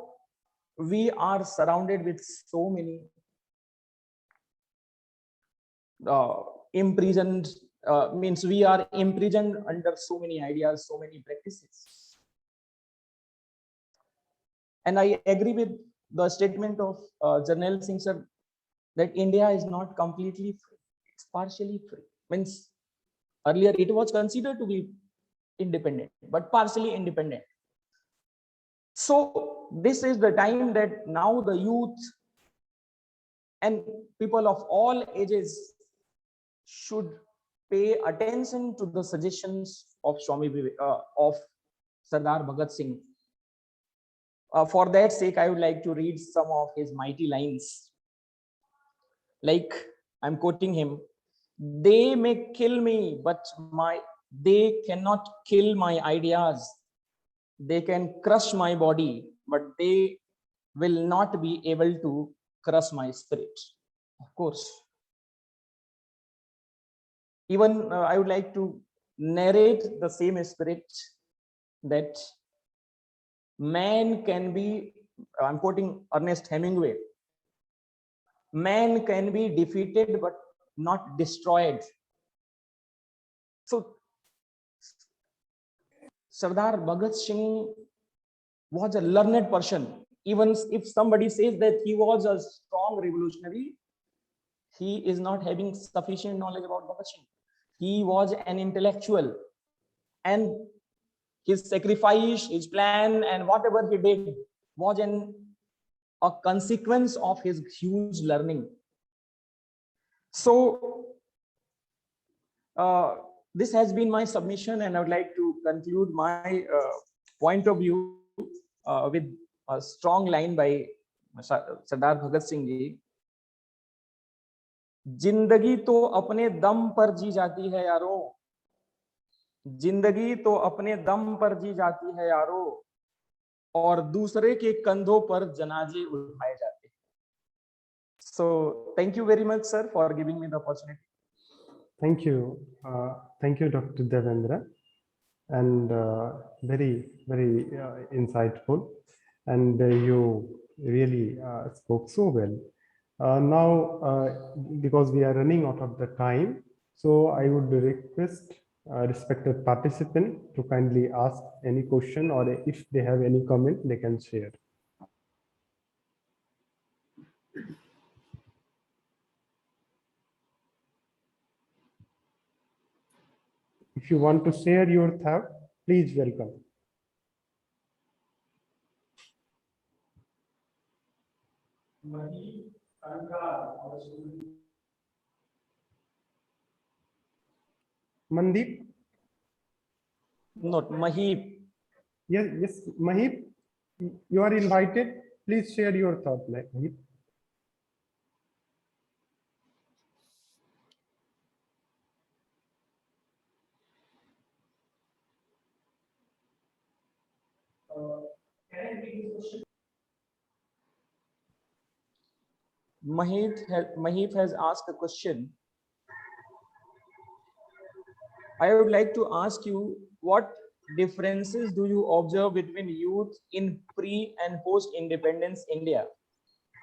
we are surrounded with so many imprisoned, means we are imprisoned under so many ideas, so many practices. And I agree with the statement of Jarnail Singh sir that India is not completely free, it's partially free. Means earlier it was considered to be independent, but partially independent. So this is the time that now the youth and people of all ages should pay attention to the suggestions of of Sardar Bhagat Singh. For that sake, I would like to read some of his mighty lines. Like, I'm quoting him: "They may kill me, but they cannot kill my ideas. They can crush my body, but they will not be able to crush my spirit. Of course. Even I would like to narrate the same spirit that man can be, I'm quoting Ernest Hemingway, man can be defeated but not destroyed. So Sardar Bhagat Singh was a learned person. Even if somebody says that he was a strong revolutionary, he is not having sufficient knowledge about Bhagat Singh. He was an intellectual, and his sacrifice, his plan, and whatever he did was a consequence of his huge learning. So this has been my submission, and I would like to conclude my point of view with a strong line by Sardar Bhagat Singh ji. जिंदगी तो अपने दम पर जी जाती है यारो, जिंदगी तो अपने दम पर जी जाती है यारो, और दूसरे के कंधों पर जनाजे उठाए जाते हैं. So thank you very much, sir, for giving me the opportunity. Thank you, Dr. Devendra, and very, very insightful, and you really spoke so well. Now, because we are running out of the time, so I would request respected participant to kindly ask any question, or if they have any comment, they can share. If you want to share your thought, please welcome. Mandeep? Not Mahip. Yes, Mahip, you are invited. Please share your thought, Mahip. Mahip has asked a question. I would like to ask you, what differences do you observe between youth in pre and post independence India?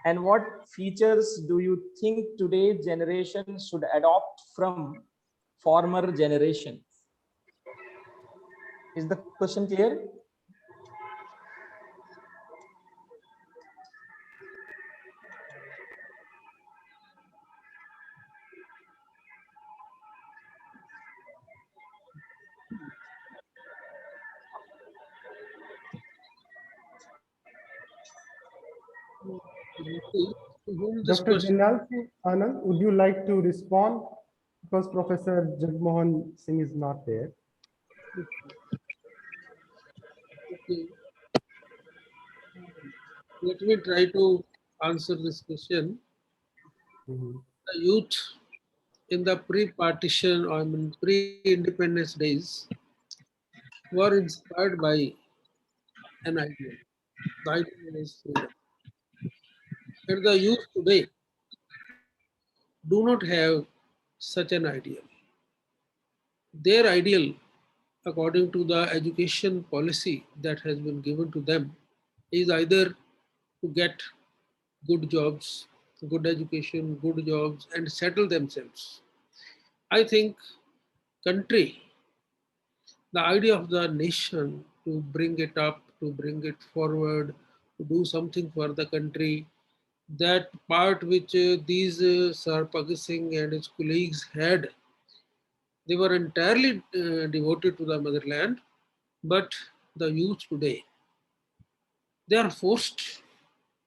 And what features do you think today's generation should adopt from former generations? Is the question clear? To whom this Dr. question? Jinal Anand, would you like to respond? Because Professor Jagmohan Singh is not there. Okay. Let me try to answer this question. Mhm. The youth in the pre-partition or pre-independence days were inspired by an idea. The idea was freedom. And the youth today do not have such an ideal. Their ideal, according to the education policy that has been given to them, is either to get good jobs, good education, good jobs, and settle themselves. I think country, the idea of the nation to bring it up, to bring it forward, to do something for the country, that part which these Sir Bhagat Singh and his colleagues had, they were entirely devoted to the motherland. But the youth today, they are forced,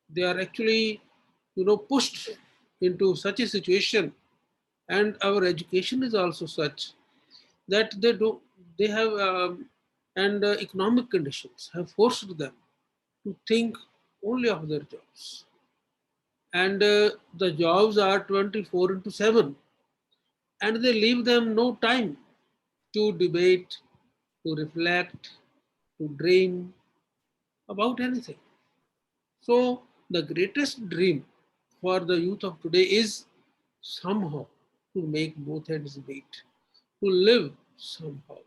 they are actually, pushed into such a situation, and our education is also such that they have and economic conditions have forced them to think only of their jobs, and the jobs are 24 into 7, and they leave them no time to debate, to reflect, to dream about anything. So the greatest dream for the youth of today is somehow to make both ends meet, to live somehow.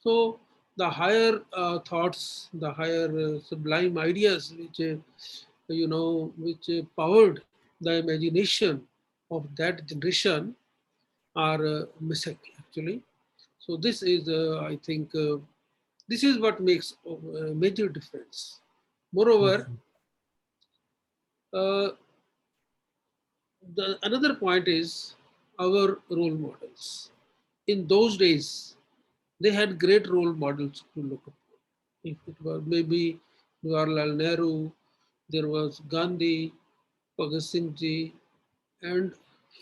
So the higher thoughts, the higher sublime ideas which powered the imagination of that generation are missing actually. So this is, I think, this is what makes a major difference. Yes, Moreover, sir. uh, the another point is our role models. In those days, they had great role models to look up. If it was maybe Jawaharlal Nehru, there was Gandhi, Bhagat Singh ji, and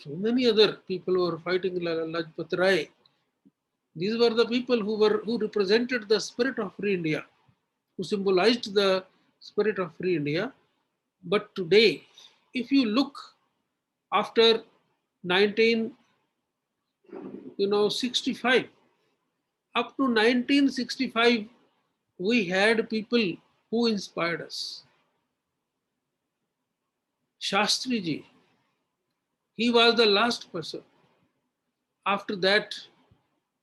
so many other people who were fighting Lajpat Rai. These were the people who represented the spirit of free India, who symbolized the spirit of free India. But today, if you look after 1965, up to 1965, we had people who inspired us. Shastri ji, he was the last person. After that,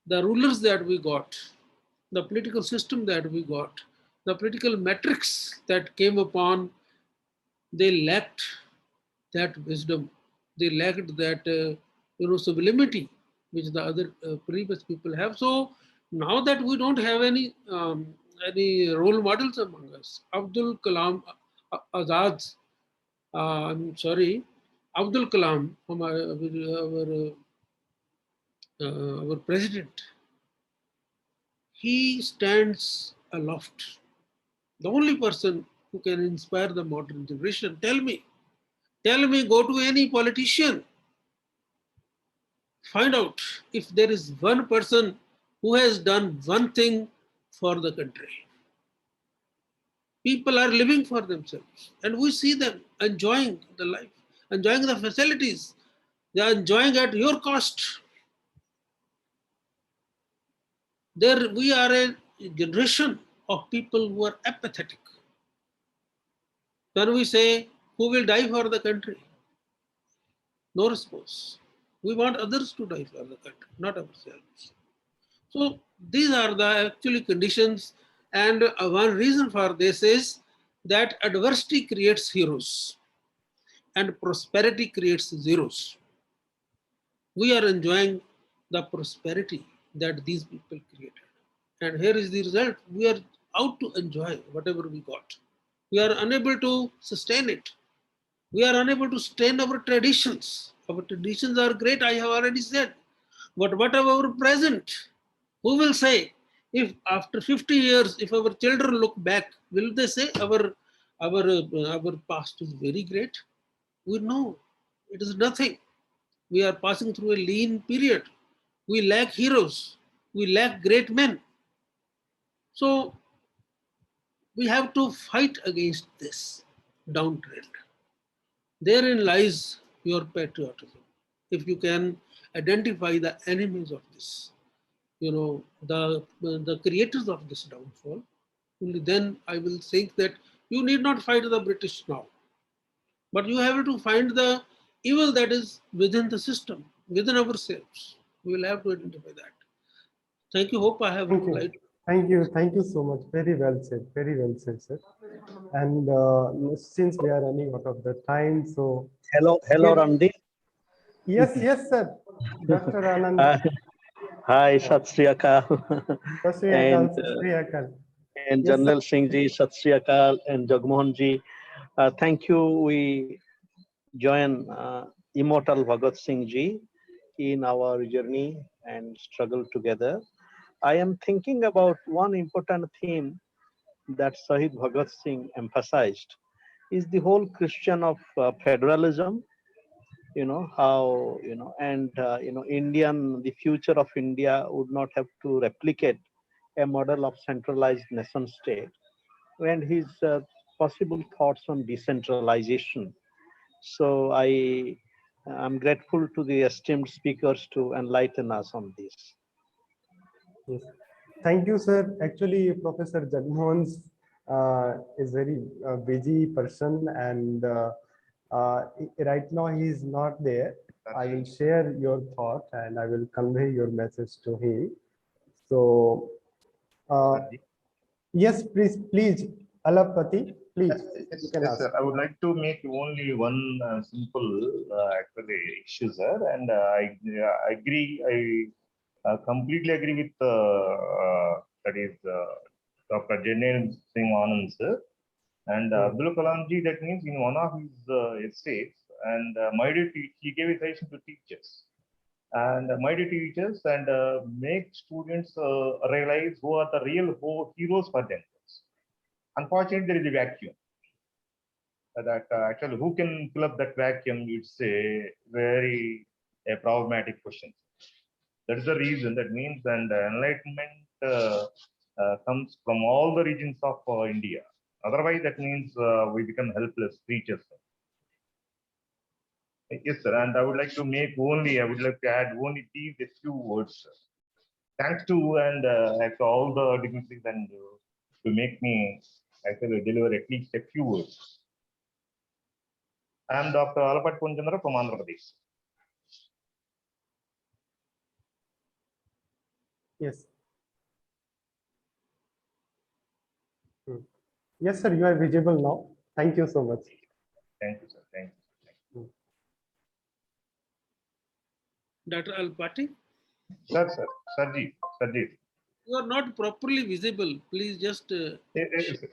the rulers that we got, the political system that we got, the political metrics that came upon, they lacked that wisdom. They lacked that sublimity which the other previous people have. So now that we don't have any role models among us, Abdul Kalam Azad, I'm sorry, Abdul Kalam, our president, he stands aloft. The only person who can inspire the modern generation. Tell me, go to any politician, find out if there is one person who has done one thing for the country. People are living for themselves, and we see them enjoying the life, enjoying the facilities. They are enjoying at your cost. There, we are a generation of people who are apathetic. When we say, who will die for the country? No response. We want others to die for the country, not ourselves. So these are the actually conditions, and one reason for this is that adversity creates heroes and prosperity creates zeros. We are enjoying the prosperity that these people created. And here is the result. We are out to enjoy whatever we got. We are unable to sustain it. We are unable to sustain our traditions. Our traditions are great, I have already said. But what of our present? Who will say, if after 50 years, if our children look back, will they say our past is very great? We know it is nothing. We are passing through a lean period. We lack heroes. We lack great men. So we have to fight against this downtrend. Therein lies your patriotism. If you can identify the enemies of this, the creators of this downfall, only then I will think that you need not fight the British now, but you have to find the evil that is within the system, within ourselves. We will have to identify that. Thank you. Hope I have Thank you. replied. Thank you so much. Very well said, sir. And since we are running out of the time, so Hello, give, Randy. yes, sir. Dr. Anand, Uh, Hi, Sat Sri Akal. Sat Shri Akal, and Sat Shri Akal. and Yes, sir. General Singh ji, Sat Sri Akal, and Jagmohan ji. Thank you. We join immortal Bhagat Singh ji in our journey and struggle together. I am thinking about one important theme that Shahid Bhagat Singh emphasized is the whole question of federalism. How and Indian, the future of India would not have to replicate a model of centralized nation state, and his possible thoughts on decentralization. So I am grateful to the esteemed speakers to enlighten us on this. Yes. Thank you, sir. Actually, Professor Jagmohan's is very busy person, and right now he is not there. I will share your thought and I will convey your message to him. So, yes, please, Alapati, please, you can Yes, ask. sir. I would like to make only one simple actually issue, sir, and I agree. I completely agree with that is Dr. Jainil Singh Anand, sir, and Abdul Kalam ji. That means in one of his essays, and he gave a suggestion to teachers and my dear teachers and make students realize who are the real heroes for themselves. Unfortunately, there is a vacuum that actually who can fill up that vacuum, it's a very problematic question. That is the reason that means and enlightenment comes from all the regions of India. Otherwise, that means we become helpless creatures. Yes, sir. And I would like to make only, I would like to add only these a few words. Sir. Thanks to and to all the dignitaries and to make me actually deliver at least a few words. I am Dr. Alapat Punjandra from Andhra Pradesh. Yes. Yes, sir, you are visible now. Thank you so much. Thank you, sir. Thank you. Dr. Alpati, Sir, sir, Sarji, Sarji. you are not properly visible. Please just Yes, yes,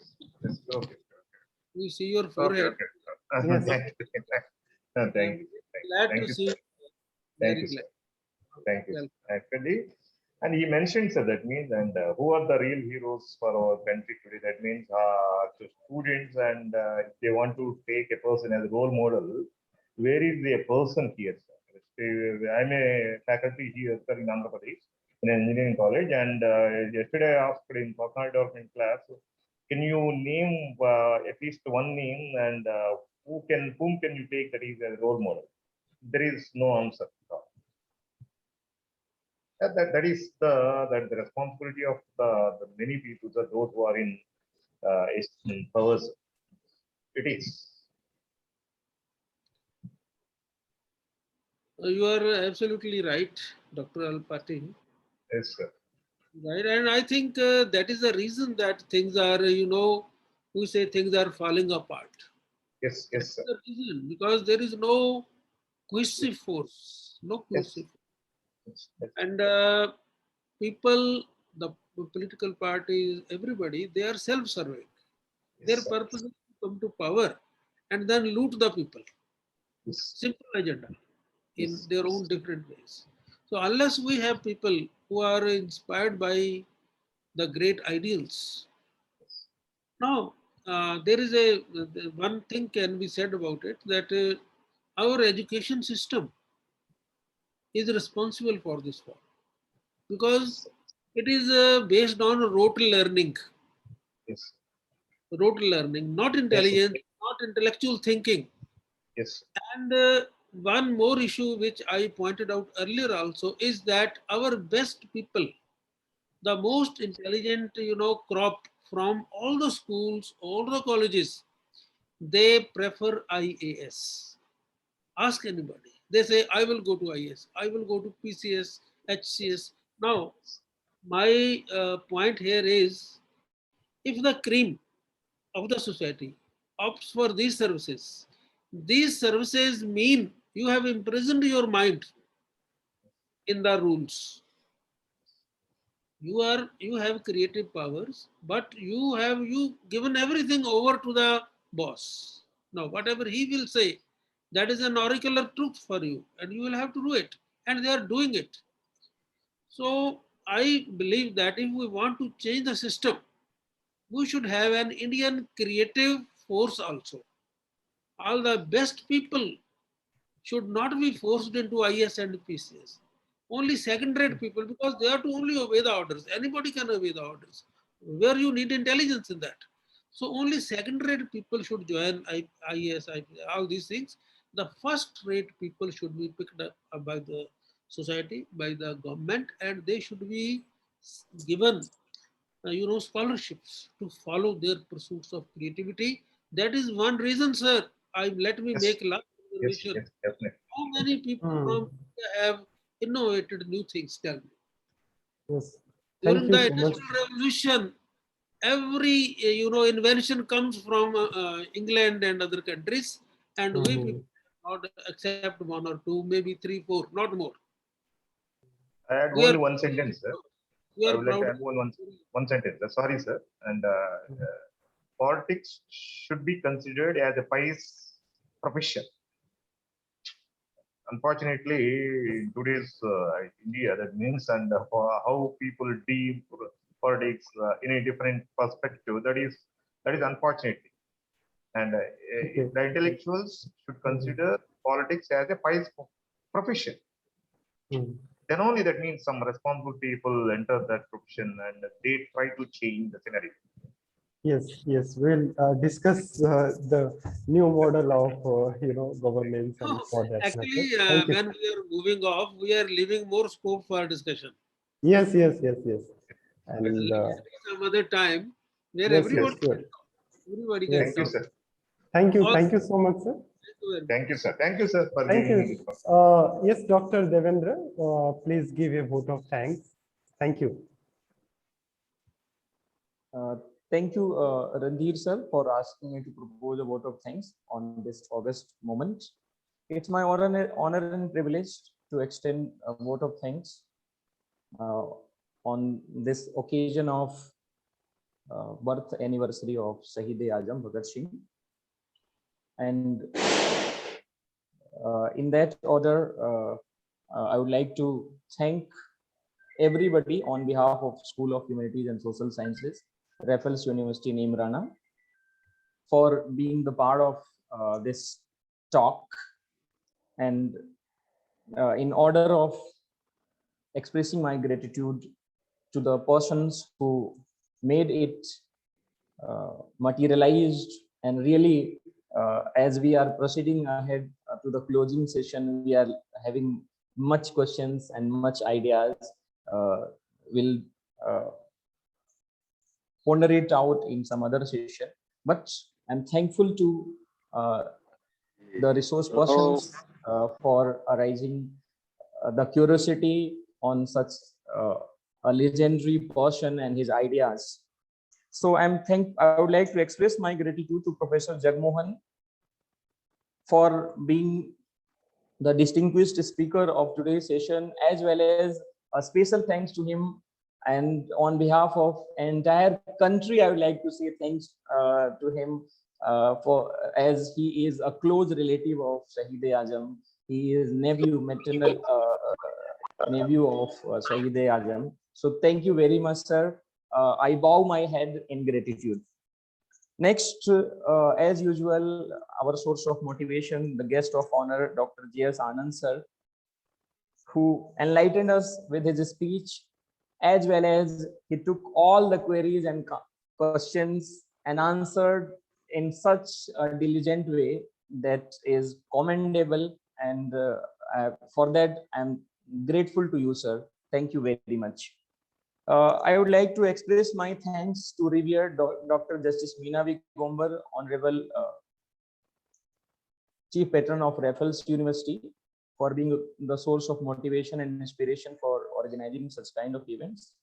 okay. we see your Okay, forehead. okay. Yes. Thank you. Thank I'm you. glad Thank to you, see sir. you. Thank Very you, glad. sir. Thank you. Well, Actually, and he mentioned, sir, that means, and who are the real heroes for our country today? That means to students, and if they want to take a person as a role model, where is the person here, sir? I'm a faculty here, sir, in Andhra Pradesh, in an engineering college, and yesterday I asked in personal development class, can you name at least one name, and whom can you take that is a role model? There is no answer. That is the responsibility of the many people, those who are in powers. It is. you are absolutely right, Dr. Alpati. Yes, sir. Right, and I think that is the reason that things are, we say things are falling apart. Yes, That's yes, sir. the reason, because there is no cohesive force, no Yes. cohesive. Yes, yes. And people, the political parties, everybody, they are self-serving. Their Yes, sir. purpose is to come to power and then loot the people. Yes. Simple agenda in Yes. their own different ways. So unless we have people who are inspired by the great ideals, now there is one thing can be said about it, that our education system is responsible for this fall, because it is based on Yes. rote learning, not Yes. intelligence, not intellectual thinking. Yes. And one more issue which I pointed out earlier also is that our best people, the most intelligent, crop from all the schools, all the colleges, they prefer IAS. Ask anybody. They say, I will go to IAS, I will go to PCS, HCS. Now, my point here is, if the cream of the society opts for these services mean you have imprisoned your mind in the rules. You have creative powers, but you given everything over to the boss. Now, whatever he will say, that is an oracular truth for you, and you will have to do it. And they are doing it. So I believe that if we want to change the system, we should have an Indian creative force also. All the best people should not be forced into IS and PCS. Only second-rate people, because they are to only obey the orders. Anybody can obey the orders. Where you need intelligence in that. So only second-rate people should join IAS, all these things. The first-rate people should be picked up by the society, by the government, and they should be given scholarships to follow their pursuits of creativity. That is one reason, sir. Let me Yes, make last yes, observation. yes, definitely. How many people from Hmm. India have innovated new things? Tell me. Yes. Thank During you the so much. Industrial Revolution, every invention comes from England and other countries, and we Hmm. people not accept one or two, maybe three, four, not more. I had We are only one sentence, sir. we I are would like to proud. add one sentence. Sorry, sir. And politics should be considered as a pious profession. Unfortunately, in today's India, that means and how people deem politics in a different perspective. That is unfortunately, and Okay. the intellectuals should Hmm. consider politics as a pious profession. Hmm. Then only that means some responsible people enter that profession and they try to change the scenario. Yes, yes, we'll discuss the new model of governance and for that matter. Actually, Thank you. when we are moving off, we are leaving more scope for discussion. Yes, yes, yes, yes. Definitely. And Let us be some other time where yes, yes, Yes. sure. everybody can Yes, Thank you, talk. yes. sir. All, Thank you so much, sir. thank you very Thank you, much. sir. Thank you, sir, for Thank giving me you. this opportunity. Yes, Dr. Devendra, please give a vote of thanks. Thank you. Uh, Thank you, Randhir sir, for asking me to propose a vote of thanks on this August moment. It's my honor and privilege to extend a vote of thanks uh, on this occasion of birth anniversary of Shahid-e-Azam Bhagat Singh. And in that order, I would like to thank everybody on behalf of School of Humanities and Social Sciences, Raffles University Neemrana, for being the part of this talk. And in order of expressing my gratitude to the persons who made it materialized, and really as we are proceeding ahead to the closing session, we are having much questions and much ideas. Will uh, ponder it out in some other session, but I'm thankful to uh, the resource persons for arising the curiosity on such uh, a legendary person and his ideas. So I would like to express my gratitude to Professor Jagmohan for being the distinguished speaker of today's session, as well as a special thanks to him. And on behalf of entire country, I would like to say thanks to him for, as he is a close relative of Shahid-e-Azam. He is maternal nephew of Shahid-e-Azam. So thank you very much, sir. I bow my head in gratitude. Next, as usual, our source of motivation, the guest of honor, Dr. J.S. Anand, sir, who enlightened us with his speech, as well as he took all the queries and questions and answered in such a diligent way that is commendable. And for that, I'm grateful to you, sir. Thank you very much. I would like to express my thanks to revered Dr. Justice Meena V. Gombar, Honorable Chief Patron of Raffles University, for being the source of motivation and inspiration for organizing such kind of events.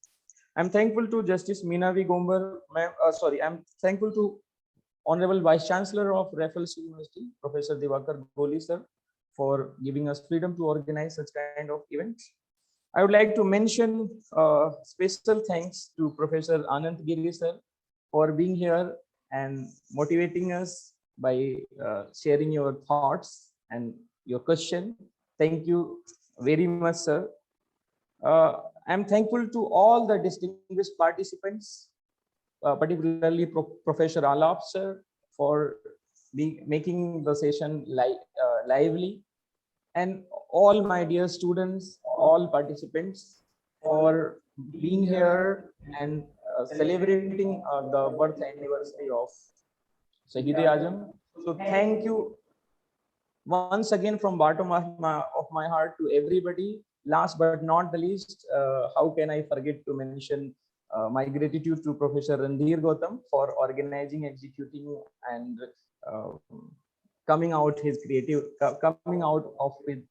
I'm thankful to Justice Meena V. Gombar, I'm thankful to Honorable Vice Chancellor of Raffles University, Professor Divakar Goli, sir, for giving us freedom to organize such kind of events. I would like to mention special thanks to Professor Anand Giri, sir, for being here and motivating us by sharing your thoughts and your question. Thank you very much, sir. I'm thankful to all the distinguished participants, particularly Professor Alap, sir, for making the session lively, and all my dear students, all participants, for being here and celebrating the birth anniversary of Shahid-e-Azam. So thank you once again from bottom of my heart to everybody. Last but not the least, how can I forget to mention my gratitude to Professor Randhir Gautam for organizing, executing, and coming out with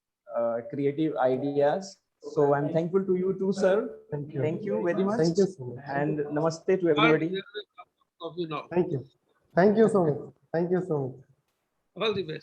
creative ideas. So I'm thankful to you too, sir. Thank you. Thank you very much. Thank you so much. And namaste to All everybody. there is a cup of coffee now. Thank you. Thank you so much. Thank you so much. All the best.